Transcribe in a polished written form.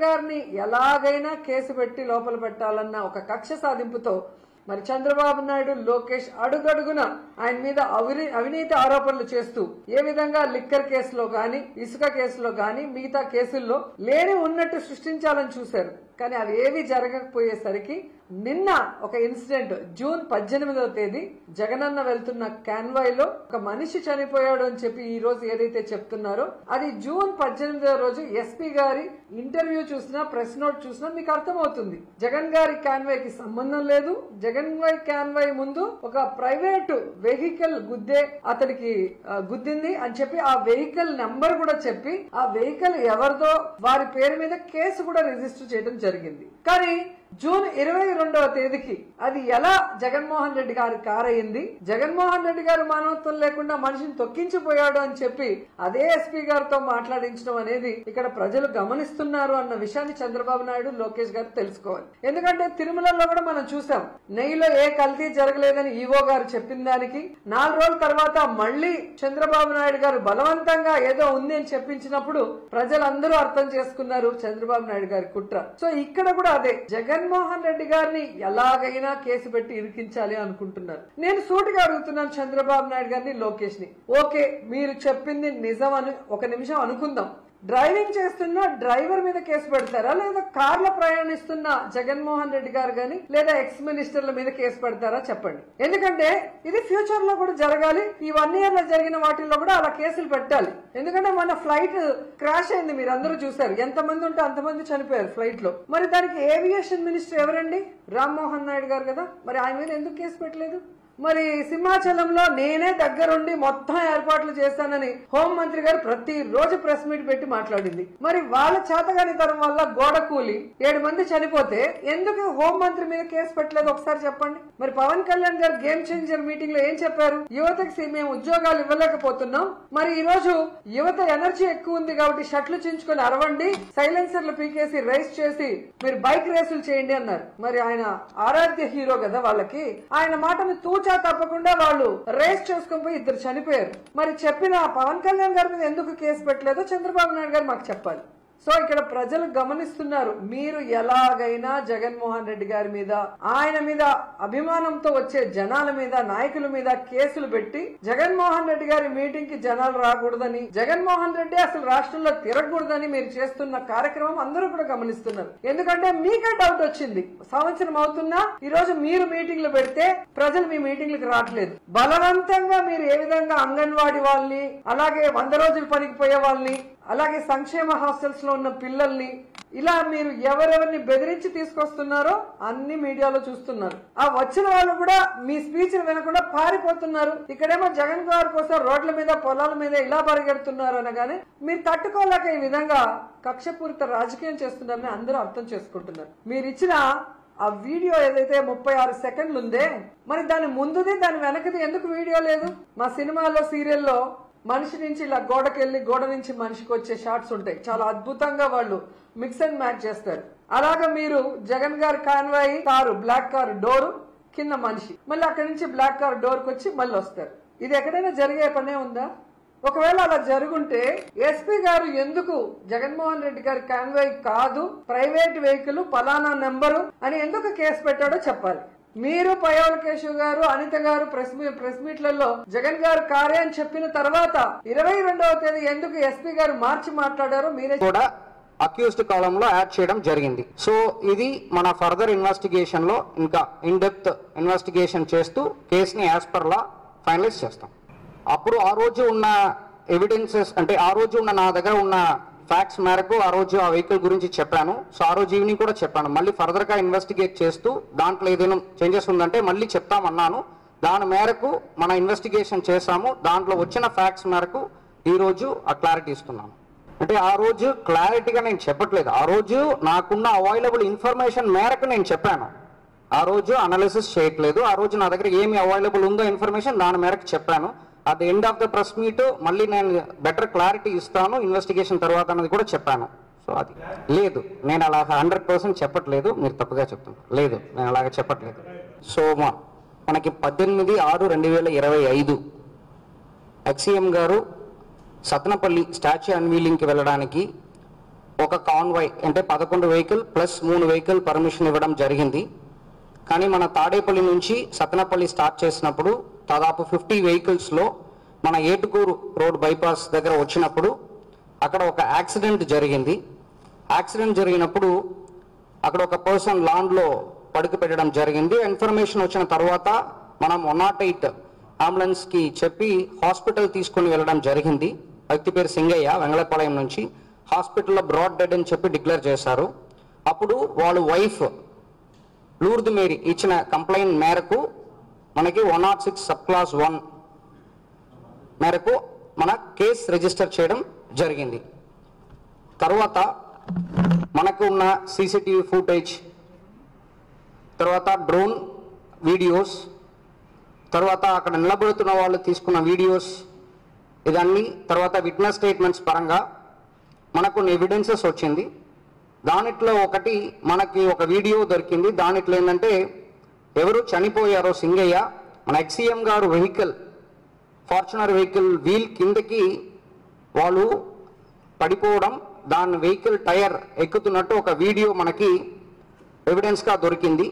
గారిని ఎలాగైనా కేసు పెట్టి లోపల పెట్టాలన్న ఒక కక్ష సాధింపుతో మరి చంద్రబాబు నాయుడు లోకేష్ అడుగడుగున ఆయన మీద అవినీతి ఆరోపణలు చేస్తూ ఏ విధంగా లిక్కర్ కేసులో గాని ఇసుక కేసులో గాని మిగతా కేసుల్లో లేని ఉన్నట్టు సృష్టించాలని చూశారు. కానీ అవి ఏవి జరగకపోయేసరికి నిన్న ఒక ఇన్సిడెంట్ జూన్ 18వ తేదీ జగనన్న వెళ్తున్న కాన్వాయ్ లో ఒక మనిషి చనిపోయాడు అని చెప్పి ఈ రోజు ఏదైతే చెప్తున్నారో అది జూన్ 18వ రోజు ఎస్పీ గారి ఇంటర్వ్యూ చూసినా ప్రెస్ నోట్ చూసినా మీకు అర్థమవుతుంది. జగన్ గారి కాన్వాయ్ కి సంబంధం లేదు. జగన్ గారి కాన్వాయ్ ముందు ఒక ప్రైవేటు వెహికల్ అతడికి గుద్దింది అని చెప్పి ఆ వెహికల్ నెంబర్ కూడా చెప్పి ఆ వెహికల్ ఎవరిదో వారి పేరు మీద కేసు కూడా రిజిస్టర్ చేయడం జరిగింది. కానీ జూన్ 22వ తేదీకి అది ఎలా జగన్మోహన్ రెడ్డి గారి కారు అయింది, జగన్మోహన్ రెడ్డి గారు మానవత్వం లేకుండా మనిషిని తొక్కించిపోయాడు అని చెప్పి అదే ఎస్పీ గారితో మాట్లాడించడం అనేది ఇక్కడ ప్రజలు గమనిస్తున్నారు అన్న విషయాన్ని చంద్రబాబు నాయుడు లోకేష్ గారు తెలుసుకోవాలి. ఎందుకంటే తిరుమలలో కూడా మనం చూసాం, నెయ్యిలో ఏ కల్తీ జరగలేదని ఈవో గారు చెప్పిన దానికి 4 రోజుల తర్వాత మళ్లీ చంద్రబాబు నాయుడు గారు బలవంతంగా ఏదో ఉంది అని చెప్పించినప్పుడు ప్రజలందరూ అర్థం చేసుకున్నారు చంద్రబాబు నాయుడు గారి కుట్ర. సో ఇక్కడ కూడా అదే జగన్మోహన్ రెడ్డి గారిని ఎలాగైనా కేసు పెట్టి ఇరికించాలి అనుకుంటున్నారు. నేను సూటిగా అడుగుతున్నాను చంద్రబాబు నాయుడు గారిని లోకేష్ ని, ఓకే మీరు చెప్పింది నిజం అని ఒక నిమిషం అనుకుందాం, డ్రైవింగ్ చేస్తున్న డ్రైవర్ మీద కేసు పెడతారా లేదా కార్లో ప్రయాణిస్తున్న జగన్మోహన్ రెడ్డి గారు గాని లేదా ఎక్స్ మినిస్టర్ల మీద కేసు పెడతారా చెప్పండి. ఎందుకంటే ఇది ఫ్యూచర్ లో కూడా జరగాలి. ఈ 1 year లో జరిగిన వాటిల్లో కూడా అలా కేసులు పెట్టాలి. ఎందుకంటే మన ఫ్లైట్ క్రాష్ అయింది, మీరు అందరూ చూసారు, ఎంతమంది ఉంటే అంతమంది చనిపోయారు ఫ్లైట్ లో. మరి దానికి ఏవియేషన్ మినిస్టర్ ఎవరండి? రామ్మోహన్ నాయుడు గారు కదా. మరి ఆయన మీద ఎందుకు కేసు పెట్టలేదు? మరి సింహాచలంలో నేనే దగ్గరుండి మొత్తం ఏర్పాట్లు చేస్తానని హోంమంత్రి గారు ప్రతిరోజు ప్రెస్ మీట్ పెట్టి మాట్లాడింది. మరి వాళ్ళ చేతగాని తరం వల్ల గోడ కూలి 7 మంది చనిపోతే ఎందుకు హోంమంత్రి మీద కేసు పెట్టలేదు ఒకసారి చెప్పండి. మరి పవన్ కళ్యాణ్ గారు గేమ్ చేంజర్ మీటింగ్ లో ఏం చెప్పారు? యువతకి మేము ఉద్యోగాలు ఇవ్వలేకపోతున్నాం, మరి ఈ రోజు యువత ఎనర్జీ ఎక్కువ ఉంది కాబట్టి షట్లు చించుకొని అరవండి, సైలెన్సర్లు పీకేసి రేస్ చేసి మీరు బైక్ రేసులు చేయండి అన్నారు. మరి ఆయన ఆరాధ్య హీరో కదా, వాళ్ళకి ఆయన మాటను తూచా తప్పకుండా వాళ్ళు రేస్ చేసుకుని పోయి 2 చనిపోయారు. మరి చెప్పిన పవన్ కళ్యాణ్ గారి మీద ఎందుకు కేసు పెట్టలేదో చంద్రబాబు నాయుడు గారు మాకు చెప్పాలి. సో ఇక్కడ ప్రజలు గమనిస్తున్నారు, మీరు ఎలాగైనా జగన్మోహన్ రెడ్డి గారి మీద ఆయన మీద అభిమానంతో వచ్చే జనాల మీద నాయకుల మీద కేసులు పెట్టి జగన్మోహన్ రెడ్డి గారి మీటింగ్ కి జనాలు రాకూడదని, జగన్మోహన్ రెడ్డి అసలు రాష్ట్రంలో తిరగకూడదని మీరు చేస్తున్న కార్యక్రమం అందరూ కూడా గమనిస్తున్నారు. ఎందుకంటే మీకే డౌట్ వచ్చింది, సంవత్సరం అవుతున్నా ఈ రోజు మీరు మీటింగ్లు పెడితే ప్రజలు మీ మీటింగ్లకు రావట్లేదు. బలవంతంగా మీరు ఏ విధంగా అంగన్వాడీ వాళ్ళని, అలాగే 100 రోజులు పనికి పోయే వాళ్ళని, అలాగే సంక్షేమ హాస్టల్స్ లో ఉన్న పిల్లల్ని ఇలా మీరు ఎవరెవరిని బెదిరించి తీసుకొస్తున్నారో అన్ని మీడియాలో చూస్తున్నారు. ఆ వచ్చిన వాళ్ళు కూడా మీ స్పీచ్ వినకుండా పారిపోతున్నారు. ఇక్కడేమో జగన్ గారి కోసం రోడ్ల మీద పొలాల మీద ఇలా పరిగెడుతున్నారు అనగానే మీరు తట్టుకోలేక ఈ విధంగా కక్షపూరిత రాజకీయం చేస్తున్నారని అందరూ అర్థం చేసుకుంటున్నారు. మీరు ఇచ్చిన ఆ వీడియో ఏదైతే 36 సెకండ్లు ఉందే, మరి దాని ముందుది దాని వెనకది ఎందుకు వీడియో లేదు? మా సినిమాల్లో సీరియల్లో మనిషి నుంచి ఇలా గోడకెళ్లి గోడ నుంచి మనిషికి వచ్చే షాట్స్ ఉంటాయి, చాలా అద్భుతంగా వాళ్ళు మిక్స్ అండ్ మ్యాచ్ చేస్తారు. అలాగా మీరు జగన్ గారి convoy car, black car door కింద మనిషి, మళ్ళీ అక్కడి నుంచి బ్లాక్ కారు డోర్కి వచ్చి మళ్ళీ వస్తారు. ఇది ఎక్కడైనా జరిగే పనే ఉందా? ఒకవేళ అలా జరుగుంటే ఎస్పీ గారు ఎందుకు జగన్మోహన్ రెడ్డి గారి కాన్వాయ్ కాదు ప్రైవేట్ వెహికల్ పలానా నెంబరు అని ఎందుకు కేసు పెట్టాడో చెప్పాలి. మీరు పయ్యావుల కేశవ్ గారు, అనిత గారు ప్రెస్ మీట్లలో జగన్ గారు కారే అని చెప్పిన తర్వాత 22వ తేదీ ఎందుకు ఎస్పీ గారు మార్చి మాట్లాడారో మీరే కూడా అక్యూజ్డ్ కాలంలో యాడ్ చేయడం జరిగింది. సో ఇది మన ఫర్దర్ ఇన్వెస్టిగేషన్ లో ఇంకా ఇన్ డెప్త్ ఇన్వెస్టిగేషన్ చేస్తూ కేసుని యాజ్ పర్ లా ఫైనలైజ్ చేస్తాం. అప్పుడు ఆ రోజు ఉన్న ఎవిడెన్సెస్ అంటే ఆ రోజు ఉన్న నా దగ్గర ఉన్న ఫ్యాక్ట్స్ మేరకు ఆ రోజు ఆ వెహికల్ గురించి చెప్పాను. సో ఆ రోజు ఈవినింగ్ కూడా చెప్పాను, మళ్ళీ ఫర్దర్ గా ఇన్వెస్టిగేట్ చేస్తూ దాంట్లో ఏదైనా చేంజెస్ ఉందంటే మళ్ళీ చెప్తామన్నాను. దాని మేరకు మన ఇన్వెస్టిగేషన్ చేశాము. దాంట్లో వచ్చిన ఫ్యాక్ట్స్ మేరకు ఈ రోజు ఆ క్లారిటీ ఇస్తున్నాను. అంటే ఆ రోజు క్లారిటీగా నేను చెప్పట్లేదు, ఆ రోజు నాకున్న అవైలబుల్ ఇన్ఫర్మేషన్ మేరకు నేను చెప్పాను. ఆ రోజు అనాలిసిస్ చేయట్లేదు. ఆ రోజు నా దగ్గర ఏమి అవైలబుల్ ఉందో ఇన్ఫర్మేషన్ దాని మేరకు చెప్పాను. At the end of the press meet మళ్ళీ నేను బెటర్ క్లారిటీ ఇస్తాను ఇన్వెస్టిగేషన్ తర్వాత అన్నది కూడా చెప్పాను. సో అది లేదు, నేను అలా 100% చెప్పట్లేదు, మీరు తప్పుగా చెప్తున్నారు. లేదు, నేను అలాగే చెప్పట్లేదు. సో మనకి 18/6/2025 ఎక్సీఎం గారు సత్నపల్లి స్టాచ్యూ అన్వీలింగ్కి వెళ్ళడానికి ఒక కాన్వాయ్ అంటే 11 వెహికల్ ప్లస్ 3 వెహికల్ పర్మిషన్ ఇవ్వడం జరిగింది. కానీ మన తాడేపల్లి నుంచి సత్తెనపల్లి స్టార్ట్ చేసినప్పుడు దాదాపు 50 వెహికల్స్లో మన ఏటుకూరు రోడ్ బైపాస్ దగ్గర వచ్చినప్పుడు అక్కడ ఒక యాక్సిడెంట్ జరిగింది. యాక్సిడెంట్ జరిగినప్పుడు అక్కడ ఒక పర్సన్ లాన్లో పడుకు పెట్టడం జరిగింది. ఇన్ఫర్మేషన్ వచ్చిన తర్వాత మనం 108 అంబులెన్స్కి చెప్పి హాస్పిటల్ తీసుకొని వెళ్ళడం జరిగింది. వ్యక్తి పేరు సింగయ్య, వెంగళపాలెం నుంచి. హాస్పిటల్లో బ్రాడ్ డెడ్ అని చెప్పి డిక్లేర్ చేశారు. అప్పుడు వాళ్ళ వైఫ్ లూర్ద్ మేరీ ఇచ్చిన కంప్లైంట్ మేరకు మనకి 106 సబ్ క్లాస్ 1 మేరకు మన కేసు రిజిస్టర్ చేయడం జరిగింది. తర్వాత మనకు ఉన్న సీసీటీవీ ఫుటేజ్, తర్వాత డ్రోన్ వీడియోస్, తర్వాత అక్కడ నిలబడుతున్న వాళ్ళు తీసుకున్న వీడియోస్, ఇదన్నీ తర్వాత విట్నెస్ స్టేట్మెంట్స్ పరంగా మనకు ఎవిడెన్సెస్ వచ్చింది. దానిట్లో ఒకటి మనకి ఒక వీడియో దొరికింది. దానిట్లో ఏంటంటే ఎవరు చనిపోయారో సింగయ్య మన ఎక్సీఎం గారు వెహికల్ ఫార్చునర్ వెహికల్ వీల్ కిందకి వాళ్ళు పడిపోవడం, దాని వెహికల్ టైర్ ఎక్కుతున్నట్టు ఒక వీడియో మనకి ఎవిడెన్స్గా దొరికింది.